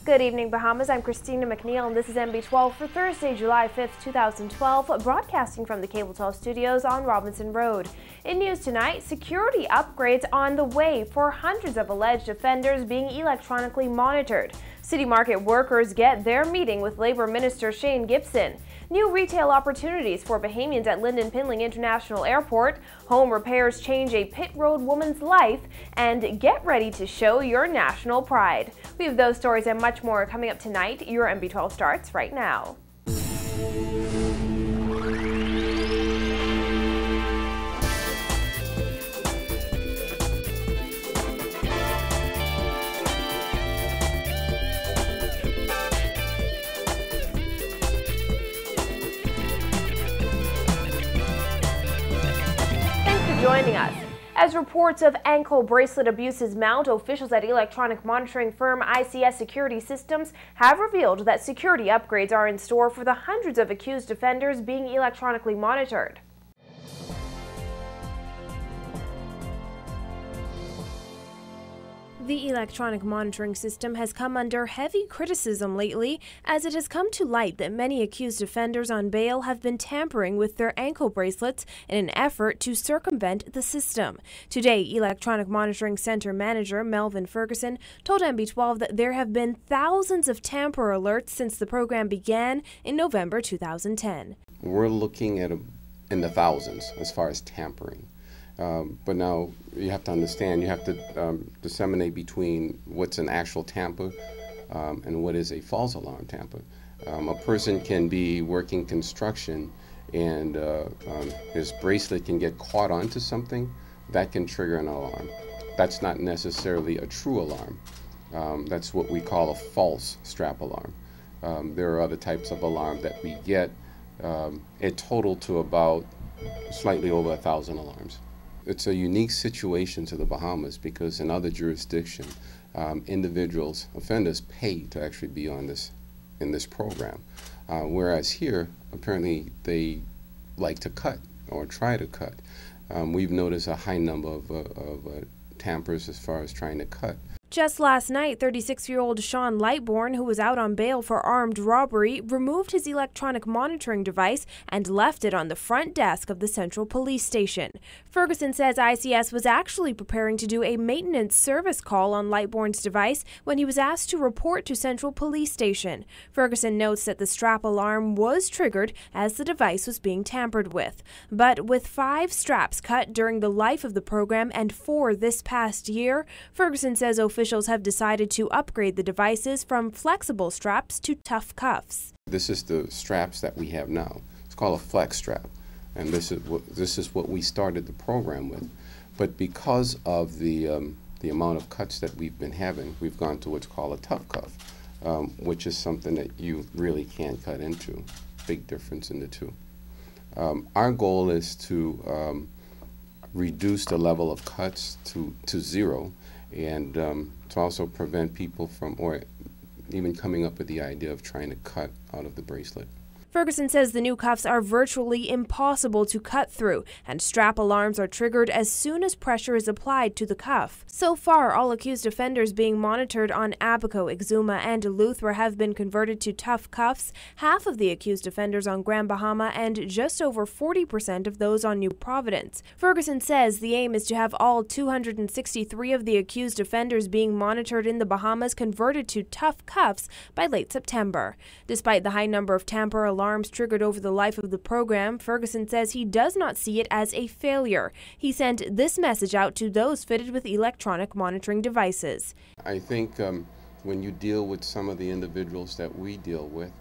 Good evening, Bahamas. I'm Christina McNeil, and this is NB12 for Thursday, July 5th, 2012, broadcasting from the CableTel studios on Robinson Road. In news tonight, security upgrades on the way for hundreds of alleged offenders being electronically monitored. City Market workers get their meeting with Labor Minister Shane Gibson. New retail opportunities for Bahamians at Lynden Pinling International Airport. Home repairs change a pit road woman's life. And get ready to show your national pride. We have those stories and much more coming up tonight. Your NB12 starts right now. Joining us. As reports of ankle bracelet abuses mount, officials at electronic monitoring firm ICS Security Systems have revealed that security upgrades are in store for the hundreds of accused offenders being electronically monitored. The electronic monitoring system has come under heavy criticism lately, as it has come to light that many accused offenders on bail have been tampering with their ankle bracelets in an effort to circumvent the system. Today, Electronic Monitoring Center Manager Melvin Ferguson told NB12 that there have been thousands of tamper alerts since the program began in November 2010. We're looking at in the thousands as far as tampering. But now you have to understand, you have to disseminate between what's an actual tamper and what is a false alarm tamper. A person can be working construction and his bracelet can get caught onto something. That can trigger an alarm. That's not necessarily a true alarm. That's what we call a false strap alarm. There are other types of alarm that we get. It totaled to about slightly over 1,000 alarms. It's a unique situation to the Bahamas because in other jurisdictions, individuals, offenders, pay to actually be on in this program. Whereas here, apparently they like to cut or try to cut. We've noticed a high number of tampers as far as trying to cut. Just last night, 36-year-old Sean Lightbourne, who was out on bail for armed robbery, removed his electronic monitoring device and left it on the front desk of the Central Police Station. Ferguson says ICS was actually preparing to do a maintenance service call on Lightbourne's device when he was asked to report to Central Police Station. Ferguson notes that the strap alarm was triggered as the device was being tampered with. But with 5 straps cut during the life of the program and 4 this past year, Ferguson says officials have decided to upgrade the devices from flexible straps to tough cuffs. This is the straps that we have now. It's called a flex strap, and this is what we started the program with. But because of the amount of cuts that we've been having, we've gone to what's called a tough cuff, which is something that you really can't cut into. Big difference in the two. Our goal is to reduce the level of cuts to zero, and to also prevent people from, or even coming up with the idea of trying to cut out of the bracelet. Ferguson says the new cuffs are virtually impossible to cut through, and strap alarms are triggered as soon as pressure is applied to the cuff. So far, all accused offenders being monitored on Abaco, Exuma, and Eleuthera have been converted to tough cuffs, half of the accused offenders on Grand Bahama, and just over 40% of those on New Providence. Ferguson says the aim is to have all 263 of the accused offenders being monitored in the Bahamas converted to tough cuffs by late September. Despite the high number of tamper alarms triggered over the life of the program, Ferguson says he does not see it as a failure. He sent this message out to those fitted with electronic monitoring devices. I think when you deal with some of the individuals that we deal with,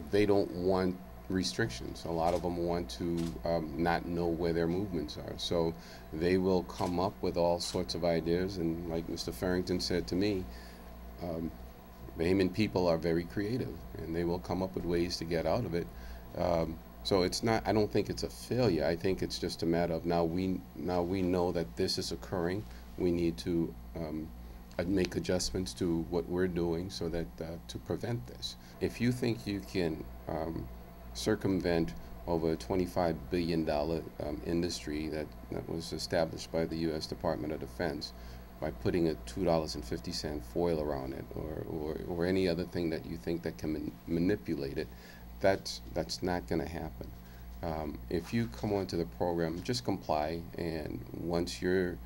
they don't want restrictions. A lot of them want to not know where their movements are. So they will come up with all sorts of ideas, and like Mr. Farrington said to me, Bahamian people are very creative, and they will come up with ways to get out of it. So it's not. I don't think it's a failure. I think it's just a matter of now we know that this is occurring. We need to make adjustments to what we're doing so that to prevent this. If you think you can circumvent over a $25 billion industry that was established by the U.S. Department of Defense by putting a $2.50 foil around it, any other thing that you think that can manipulate it, that's not going to happen. If you come onto the program, just comply, and once you're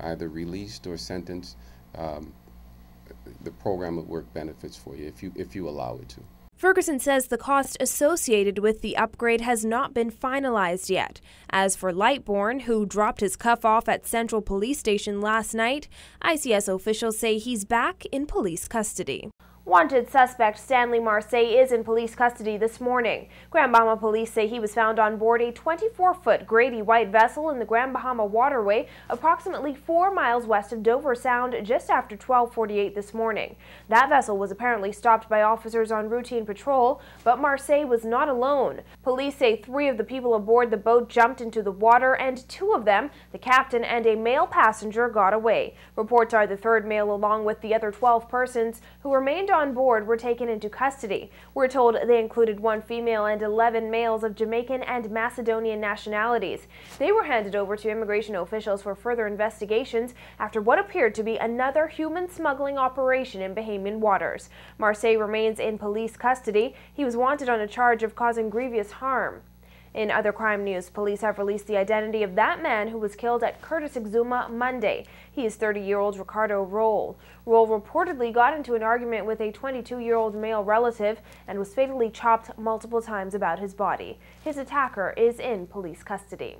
either released or sentenced, the program will work benefits for you if you allow it to. Ferguson says the cost associated with the upgrade has not been finalized yet. As for Lightbourne, who dropped his cuff off at Central Police Station last night, ICS officials say he's back in police custody. Wanted suspect Stanley Marseille is in police custody this morning. Grand Bahama police say he was found on board a 24-foot Grady White vessel in the Grand Bahama waterway approximately 4 miles west of Dover Sound just after 12:48 this morning. That vessel was apparently stopped by officers on routine patrol, but Marseille was not alone. Police say 3 of the people aboard the boat jumped into the water and 2 of them, the captain and a male passenger, got away. Reports are the 3rd male along with the other 12 persons who remained on board were taken into custody. We're told they included 1 female and 11 males of Jamaican and Macedonian nationalities. They were handed over to immigration officials for further investigations after what appeared to be another human smuggling operation in Bahamian waters. Marseille remains in police custody. He was wanted on a charge of causing grievous harm. In other crime news, police have released the identity of that man who was killed at Curtis Exuma Monday. He is 30-year-old Ricardo Roll. Roll reportedly got into an argument with a 22-year-old male relative and was fatally chopped multiple times about his body. His attacker is in police custody.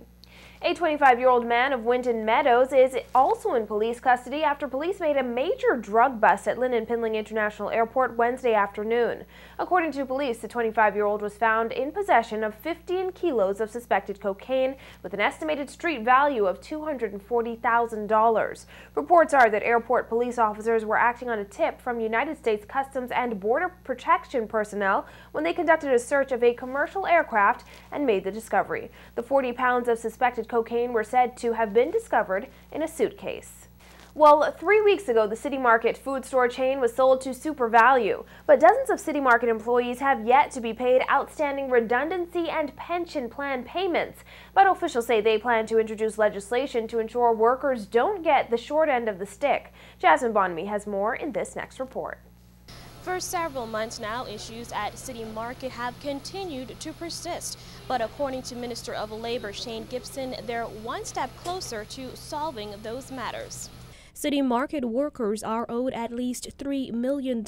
A 25-year-old man of Winton Meadows is also in police custody after police made a major drug bust at Lynn and Pinling International Airport Wednesday afternoon. According to police, the 25-year-old was found in possession of 15 kilos of suspected cocaine with an estimated street value of $240,000. Reports are that airport police officers were acting on a tip from United States Customs and Border Protection personnel when they conducted a search of a commercial aircraft and made the discovery. The 40 pounds of suspected cocaine were said to have been discovered in a suitcase. Well, 3 weeks ago, the City Market food store chain was sold to Super Value, but dozens of City Market employees have yet to be paid outstanding redundancy and pension plan payments. But officials say they plan to introduce legislation to ensure workers don't get the short end of the stick. Jasmine Bonamy has more in this next report. For several months now, issues at City Market have continued to persist. But according to Minister of Labor Shane Gibson, they're one step closer to solving those matters. City Market workers are owed at least $3 million,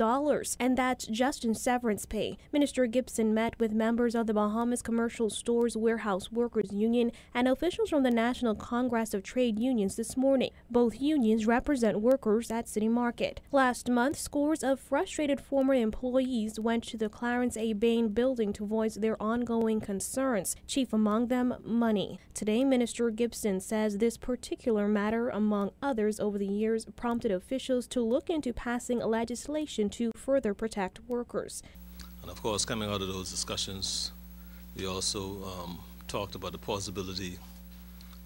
and that's just in severance pay. Minister Gibson met with members of the Bahamas Commercial Stores Warehouse Workers Union and officials from the National Congress of Trade Unions this morning. Both unions represent workers at City Market. Last month, scores of frustrated former employees went to the Clarence A. Bain building to voice their ongoing concerns, chief among them money. Today, Minister Gibson says this particular matter, among others over the years, prompted officials to look into passing legislation to further protect workers. And of course, coming out of those discussions, we also talked about the possibility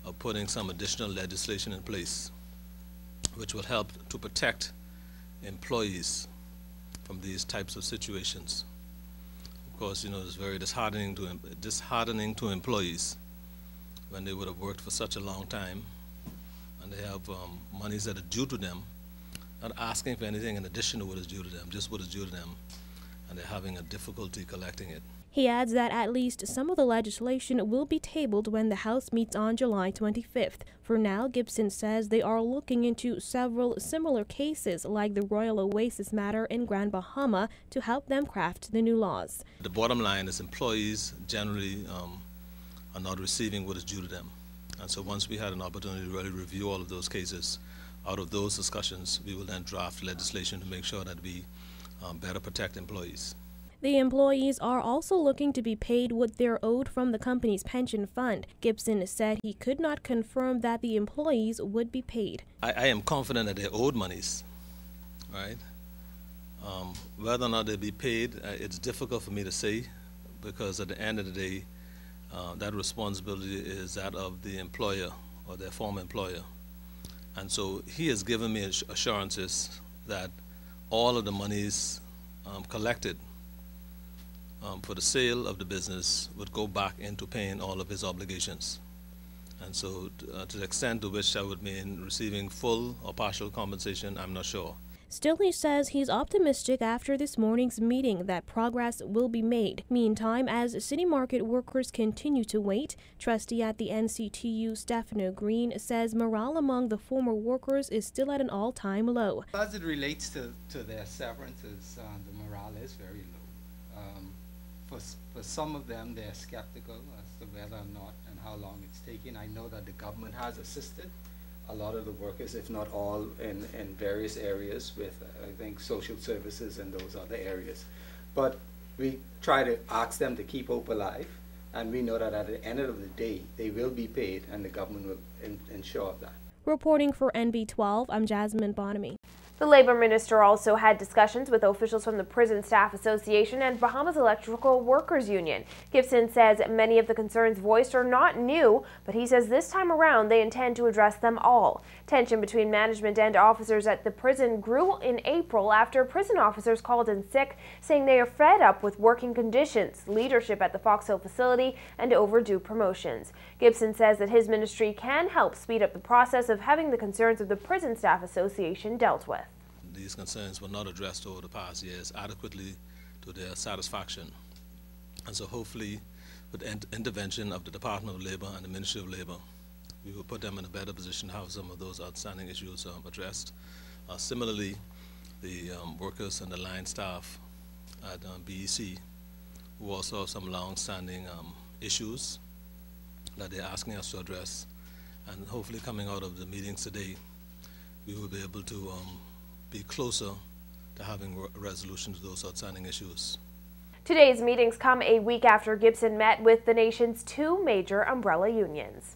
of putting some additional legislation in place which will help to protect employees from these types of situations. Of course, you know, it's very disheartening to employees when they would have worked for such a long time and they have monies that are due to them, not asking for anything in addition to what is due to them, just what is due to them, and they're having a difficulty collecting it. He adds that at least some of the legislation will be tabled when the House meets on July 25th. For now, Gibson says they are looking into several similar cases like the Royal Oasis matter in Grand Bahama to help them craft the new laws. The bottom line is employees generally are not receiving what is due to them. And so once we had an opportunity to really review all of those cases, out of those discussions, we will then draft legislation to make sure that we better protect employees. The employees are also looking to be paid what they're owed from the company's pension fund. Gibson said he could not confirm that the employees would be paid. I am confident that they're owed monies, right? Whether or not they'll be paid, it's difficult for me to say, because at the end of the day, that responsibility is that of the employer or their former employer. And so he has given me assurances that all of the monies collected for the sale of the business would go back into paying all of his obligations. And so to the extent to which that would mean receiving full or partial compensation, I'm not sure. Still, he says he's optimistic after this morning's meeting that progress will be made. Meantime, as city market workers continue to wait, trustee at the NCTU, Stefano Green, says morale among the former workers is still at an all-time low. As it relates to their severances, the morale is very low. For some of them, they're skeptical as to whether or not and how long it's taking. I know that the government has assisted a lot of the workers, if not all, in various areas with, I think, social services and those other areas. But we try to ask them to keep hope alive, and we know that at the end of the day, they will be paid, and the government will ensure that. Reporting for NB12, I'm Jasmine Bonamy. The Labor Minister also had discussions with officials from the Prison Staff Association and Bahamas Electrical Workers Union. Gibson says many of the concerns voiced are not new, but he says this time around they intend to address them all. Tension between management and officers at the prison grew in April after prison officers called in sick, saying they are fed up with working conditions, leadership at the Fox Hill facility, and overdue promotions. Gibson says that his ministry can help speed up the process of having the concerns of the Prison Staff Association dealt with. These concerns were not addressed over the past years adequately to their satisfaction. And so hopefully, with the intervention of the Department of Labor and the Ministry of Labor, we will put them in a better position to have some of those outstanding issues addressed. Similarly, the workers and the line staff at BEC, who also have some long-standing issues that they're asking us to address. And hopefully coming out of the meetings today, we will be able to be closer to having a resolution to those outstanding issues. Today's meetings come a week after Gibson met with the nation's two major umbrella unions.